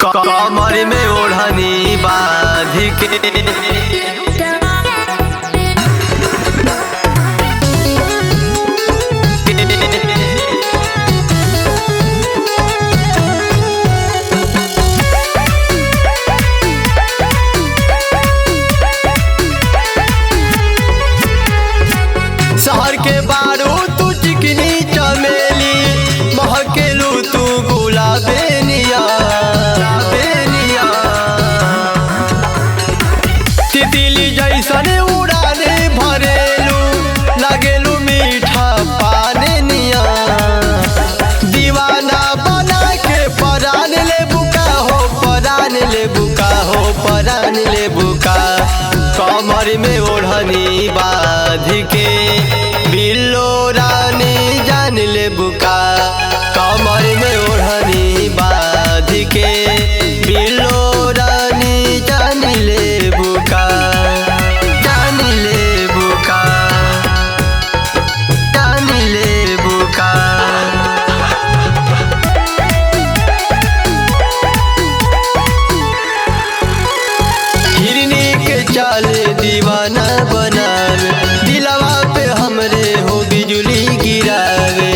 कमर में ओढ़नी बांध के शहर के बारू तू चिकनी चमेली, महकेलू तू गुलाबेनिया बेनिया। तितली जैसन उड़ाने भरेलू, लगेलू मीठा पाने निया। दीवाना बना के परान ले बुका हो, परान ले बुका हो, परान ले बुका। कमर में ओढ़नी बांध के बिल्लो रानी जान ले बुका। कमर में ओढ़नी बांध के बिल्लो रानी जान ले बुका, जान ले बुका, जान ले बुका। हिरनी के चाल दीवाना बनावे, दिलवा पे हमरे हो बिजली गिरावे।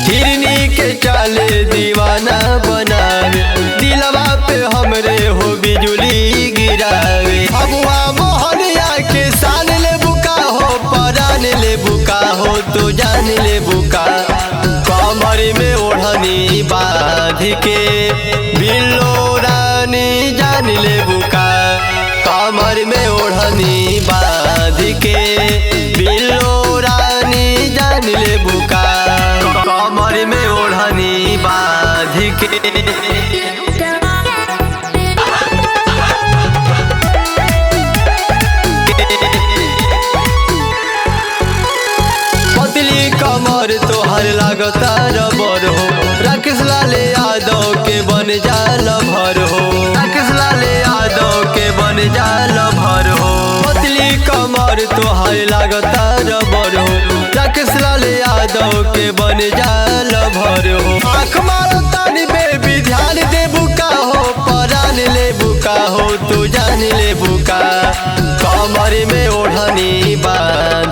हिरनी के चाल दीवाना बनावे, दिलवा पे हमरे हो बिजली गिरावे। अबुआ मोहनिया के शान ले बुका हो, परान ले बुका हो, तो जान ले बुका। कमर में ओढ़नी बांध के बिल्लो रानी जान ले बुका। कमर में ओढ़नी बांध के बिल्लो रानी जान ले बुका। कमर में ओढ़नी बांध के पतली कमर तोहर लागता रबर हो, राकेश लाल यादव के बन जाल भर हो, राकेश लाल यादव के बन जाल भर हो। पतली कमर तोहर लागता रबर हो, राकेश लाल यादव के बन जाल भर हो। आँख मारो तानी बेबी ध्यान दे बुका हो, परान ले बुका हो, तू जान ले बुका। कमर में ओढ़नी बांध